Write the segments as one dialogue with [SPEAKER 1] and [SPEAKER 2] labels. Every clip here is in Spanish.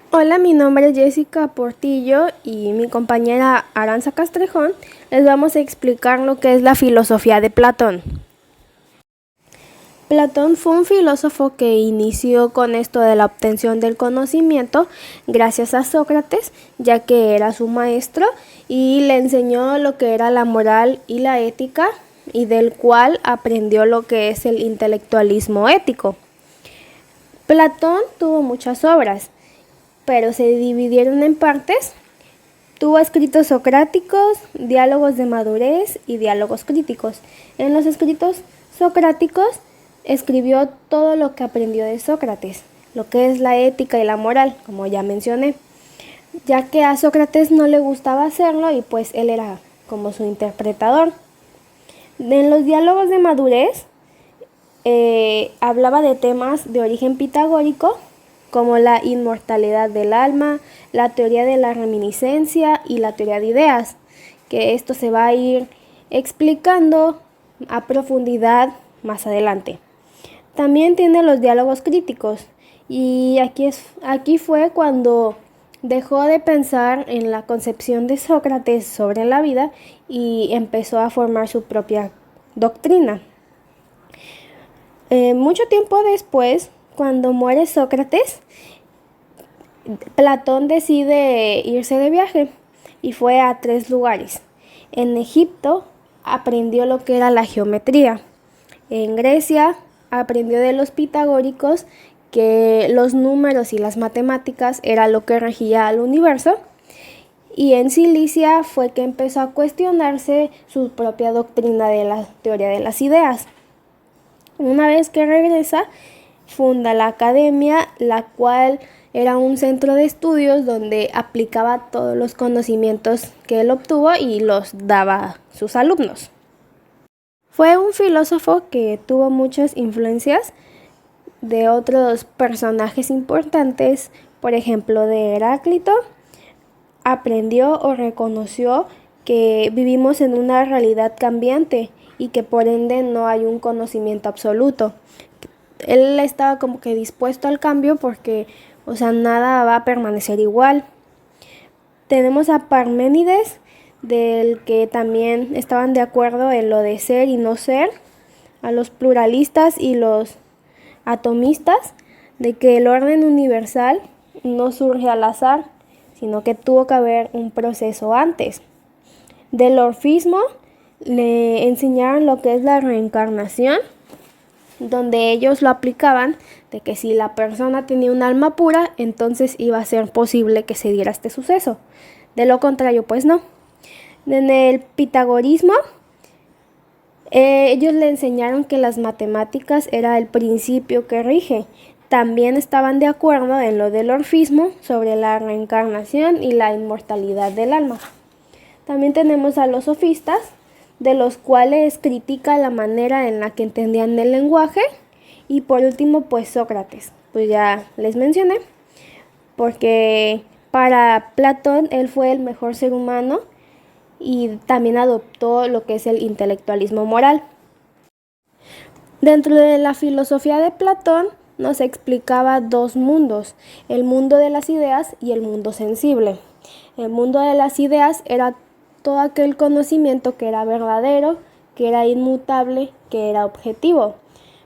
[SPEAKER 1] Hola, mi nombre es Jessica Portillo y mi compañera Aranza Castrejón les vamos a explicar lo que es la filosofía de Platón. Platón fue un filósofo que inició con esto de la obtención del conocimiento gracias a Sócrates, ya que era su maestro y le enseñó lo que era la moral y la ética y del cual aprendió lo que es el intelectualismo ético. Platón tuvo muchas obras, pero se dividieron en partes. Tuvo escritos socráticos, diálogos de madurez y diálogos críticos. En los escritos socráticos escribió todo lo que aprendió de Sócrates, lo que es la ética y la moral, como ya mencioné, ya que a Sócrates no le gustaba hacerlo y pues él era como su interpretador. En los diálogos de madurez hablaba de temas de origen pitagórico, como la inmortalidad del alma, la teoría de la reminiscencia y la teoría de ideas, que esto se va a ir explicando a profundidad más adelante. También tiene los diálogos críticos y aquí fue cuando dejó de pensar en la concepción de Sócrates sobre la vida y empezó a formar su propia doctrina. Mucho tiempo después, cuando muere Sócrates, Platón decide irse de viaje y fue a 3 lugares. En Egipto aprendió lo que era la geometría. En Grecia aprendió de los pitagóricos que los números y las matemáticas era lo que regía al universo. Y en Cilicia fue que empezó a cuestionarse su propia doctrina de la teoría de las ideas. Una vez que regresa, funda la academia, la cual era un centro de estudios donde aplicaba todos los conocimientos que él obtuvo y los daba a sus alumnos. Fue un filósofo que tuvo muchas influencias de otros personajes importantes, por ejemplo de Heráclito. Aprendió o reconoció que vivimos en una realidad cambiante y que por ende no hay un conocimiento absoluto. Él estaba como que dispuesto al cambio porque, nada va a permanecer igual. Tenemos a Parménides, del que también estaban de acuerdo en lo de ser y no ser, a los pluralistas y los atomistas, de que el orden universal no surge al azar, sino que tuvo que haber un proceso antes. Del orfismo le enseñaron lo que es la reencarnación, donde ellos lo aplicaban de que si la persona tenía un alma pura, entonces iba a ser posible que se diera este suceso. De lo contrario, pues no. En el pitagorismo, ellos le enseñaron que las matemáticas era el principio que rige. También estaban de acuerdo en lo del orfismo sobre la reencarnación y la inmortalidad del alma. También tenemos a los sofistas, de los cuales critica la manera en la que entendían el lenguaje. Y por último, pues Sócrates, pues ya les mencioné, porque para Platón él fue el mejor ser humano y también adoptó lo que es el intelectualismo moral. Dentro de la filosofía de Platón nos explicaba 2 mundos, el mundo de las ideas y el mundo sensible. El mundo de las ideas era todo aquel conocimiento que era verdadero, que era inmutable, que era objetivo,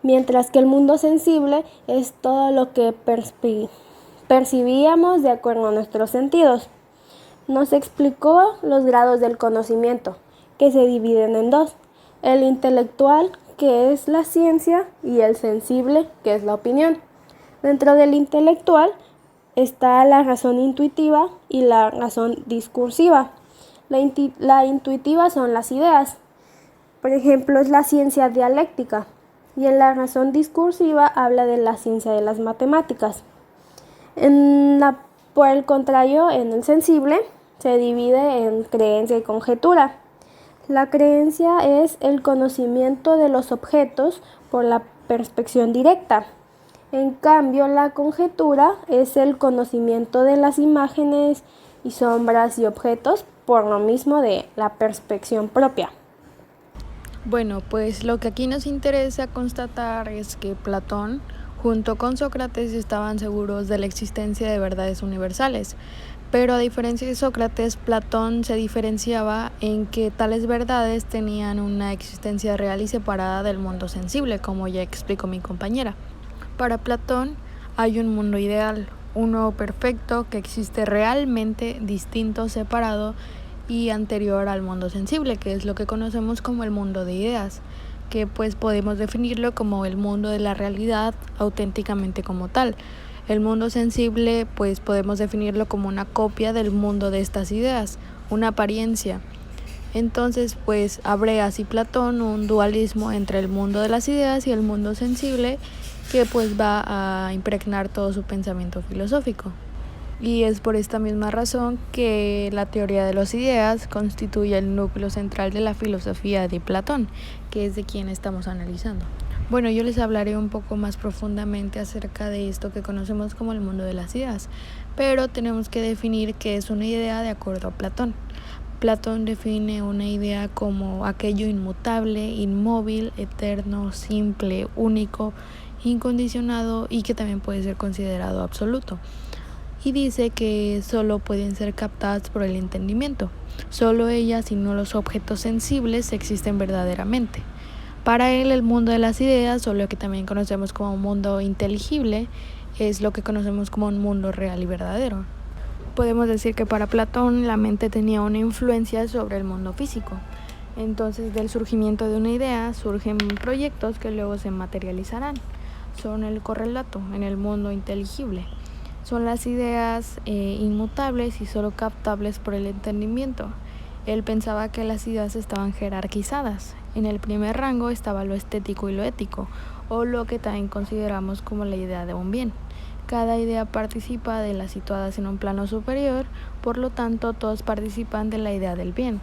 [SPEAKER 1] mientras que el mundo sensible es todo lo que percibíamos de acuerdo a nuestros sentidos. Nos explicó los grados del conocimiento, que se dividen en 2, el intelectual, que es la ciencia, y el sensible, que es la opinión. Dentro del intelectual está la razón intuitiva y la razón discursiva. La intuitiva son las ideas, por ejemplo, es la ciencia dialéctica, y en la razón discursiva habla de la ciencia de las matemáticas. Por el contrario, en el sensible se divide en creencia y conjetura. La creencia es el conocimiento de los objetos por la percepción directa. En cambio, la conjetura es el conocimiento de las imágenes y sombras y objetos por lo mismo de la percepción propia.
[SPEAKER 2] Bueno, pues lo que aquí nos interesa constatar es que Platón Junto con Sócrates estaban seguros de la existencia de verdades universales, pero a diferencia de Sócrates, Platón se diferenciaba en que tales verdades tenían una existencia real y separada del mundo sensible, como ya explicó mi compañera. Para Platón hay un mundo ideal, uno perfecto que existe realmente distinto, separado y anterior al mundo sensible, que es lo que conocemos como el mundo de ideas, que pues podemos definirlo como el mundo de la realidad auténticamente como tal. El mundo sensible pues podemos definirlo como una copia del mundo de estas ideas, una apariencia. Entonces pues abre así Platón un dualismo entre el mundo de las ideas y el mundo sensible que pues va a impregnar todo su pensamiento filosófico. Y es por esta misma razón que la teoría de las ideas constituye el núcleo central de la filosofía de Platón, que es de quien estamos analizando. Bueno, yo les hablaré un poco más profundamente acerca de esto que conocemos como el mundo de las ideas, pero tenemos que definir qué es una idea de acuerdo a Platón. Platón define una idea como aquello inmutable, inmóvil, eterno, simple, único, incondicionado y que también puede ser considerado absoluto. Y dice que solo pueden ser captadas por el entendimiento. Solo ellas y no los objetos sensibles existen verdaderamente. Para él el mundo de las ideas, o lo que también conocemos como un mundo inteligible, es lo que conocemos como un mundo real y verdadero. Podemos decir que para Platón la mente tenía una influencia sobre el mundo físico. Entonces del surgimiento de una idea surgen proyectos que luego se materializarán. Son el correlato en el mundo inteligible. Son las ideas inmutables y solo captables por el entendimiento. Él pensaba que las ideas estaban jerarquizadas. En el primer rango estaba lo estético y lo ético, o lo que también consideramos como la idea de un bien. Cada idea participa de las situadas en un plano superior, por lo tanto todos participan de la idea del bien.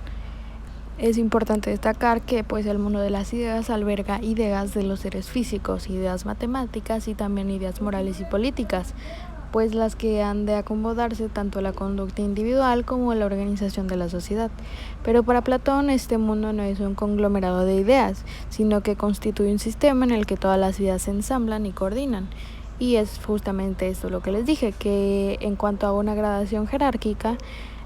[SPEAKER 2] Es importante destacar que pues el mundo de las ideas alberga ideas de los seres físicos, ideas matemáticas y también ideas morales y políticas, pues las que han de acomodarse tanto a la conducta individual como a la organización de la sociedad. Pero para Platón este mundo no es un conglomerado de ideas, sino que constituye un sistema en el que todas las ideas se ensamblan y coordinan. Y es justamente esto lo que les dije, que en cuanto a una gradación jerárquica,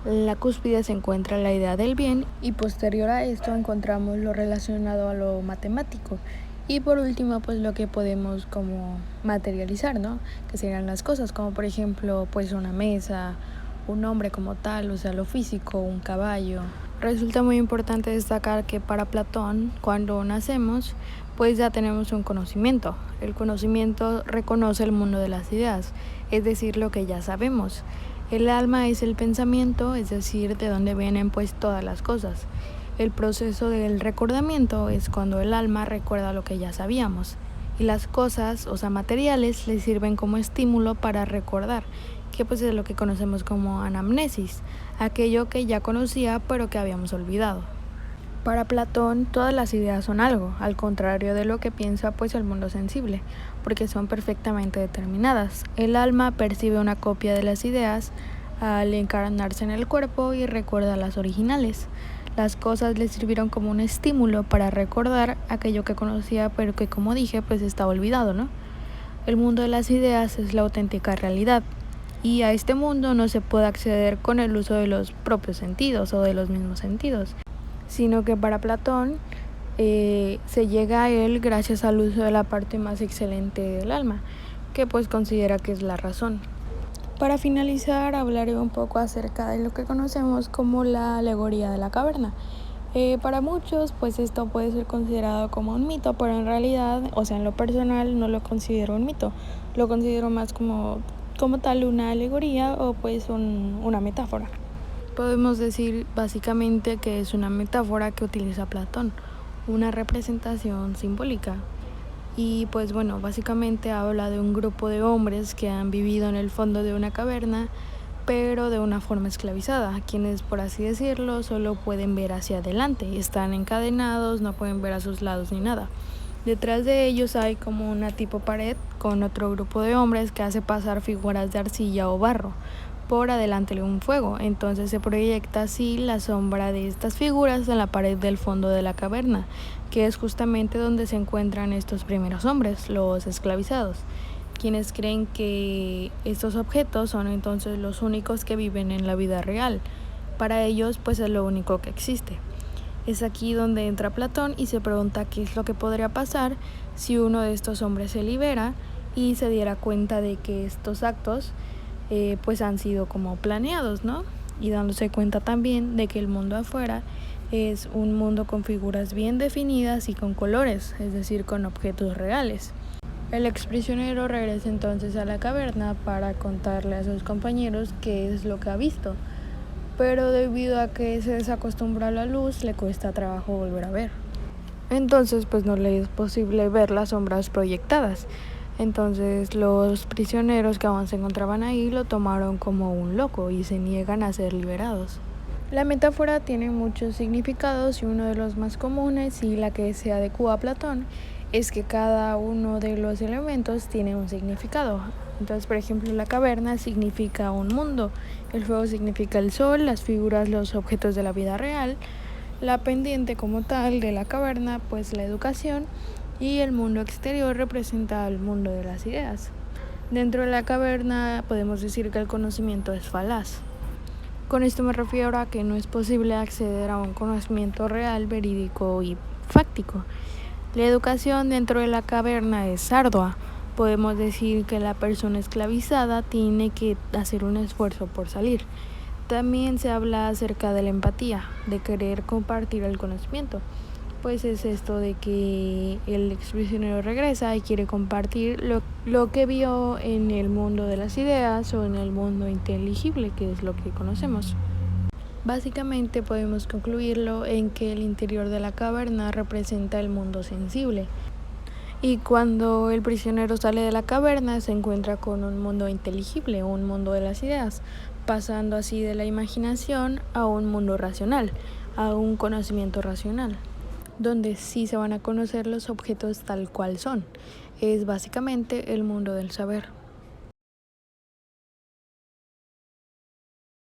[SPEAKER 2] en la cúspide se encuentra la idea del bien y posterior a esto encontramos lo relacionado a lo matemático. Y por último, pues lo que podemos como materializar, ¿no? Que serían las cosas, como por ejemplo, pues una mesa, un hombre como tal, o sea, lo físico, un caballo. Resulta muy importante destacar que para Platón, cuando nacemos, pues ya tenemos un conocimiento. El conocimiento reconoce el mundo de las ideas, es decir, lo que ya sabemos. El alma es el pensamiento, es decir, de donde vienen pues todas las cosas. El proceso del recordamiento es cuando el alma recuerda lo que ya sabíamos y las cosas, o sea, materiales, le sirven como estímulo para recordar, que pues es lo que conocemos como anamnesis, aquello que ya conocía pero que habíamos olvidado. Para Platón todas las ideas son algo, al contrario de lo que piensa pues el mundo sensible, porque son perfectamente determinadas. El alma percibe una copia de las ideas al encarnarse en el cuerpo y recuerda las originales. Las cosas le sirvieron como un estímulo para recordar aquello que conocía pero que, como dije, pues estaba olvidado, ¿no? El mundo de las ideas es la auténtica realidad y a este mundo no se puede acceder con el uso de los propios sentidos o de los mismos sentidos, sino que para Platón se llega a él gracias al uso de la parte más excelente del alma, que pues considera que es la razón. Para finalizar, hablaré un poco acerca de lo que conocemos como la alegoría de la caverna. Para muchos, pues esto puede ser considerado como un mito, pero en realidad, o sea, en lo personal no lo considero un mito, lo considero más como tal una alegoría o pues una metáfora. Podemos decir básicamente que es una metáfora que utiliza Platón, una representación simbólica. Y pues bueno, básicamente habla de un grupo de hombres que han vivido en el fondo de una caverna, pero de una forma esclavizada, quienes por así decirlo solo pueden ver hacia adelante, están encadenados, no pueden ver a sus lados ni nada. Detrás de ellos hay como una tipo pared con otro grupo de hombres que hace pasar figuras de arcilla o barro por adelante de un fuego, entonces se proyecta así la sombra de estas figuras en la pared del fondo de la caverna, que es justamente donde se encuentran estos primeros hombres, los esclavizados. quienes creen que estos objetos son entonces los únicos que viven en la vida real. Para ellos, pues es lo único que existe. Es aquí donde entra Platón y se pregunta qué es lo que podría pasar si uno de estos hombres se libera y se diera cuenta de que estos actos pues han sido como planeados, ¿no? Y dándose cuenta también de que el mundo afuera es un mundo con figuras bien definidas y con colores, es decir, con objetos reales. El exprisionero regresa entonces a la caverna para contarle a sus compañeros qué es lo que ha visto, pero debido a que se desacostumbra a la luz, le cuesta trabajo volver a ver. Entonces, pues no le es posible ver las sombras proyectadas. Entonces, los prisioneros que aún se encontraban ahí lo tomaron como un loco y se niegan a ser liberados. La metáfora tiene muchos significados y uno de los más comunes y la que se adecua a Platón es que cada uno de los elementos tiene un significado. Entonces, por ejemplo, la caverna significa un mundo, el fuego significa el sol, las figuras, los objetos de la vida real, la pendiente como tal de la caverna, pues la educación, y el mundo exterior representa el mundo de las ideas. Dentro de la caverna podemos decir que el conocimiento es falaz. Con esto me refiero a que no es posible acceder a un conocimiento real, verídico y fáctico. La educación dentro de la caverna es ardua. Podemos decir que la persona esclavizada tiene que hacer un esfuerzo por salir. También se habla acerca de la empatía, de querer compartir el conocimiento. Pues es esto de que el exprisionero regresa y quiere compartir lo que vio en el mundo de las ideas o en el mundo inteligible, que es lo que conocemos. Básicamente podemos concluirlo en que el interior de la caverna representa el mundo sensible. Y cuando el prisionero sale de la caverna se encuentra con un mundo inteligible, un mundo de las ideas, pasando así de la imaginación a un mundo racional, a un conocimiento racional, donde sí se van a conocer los objetos tal cual son. Es básicamente el mundo del saber.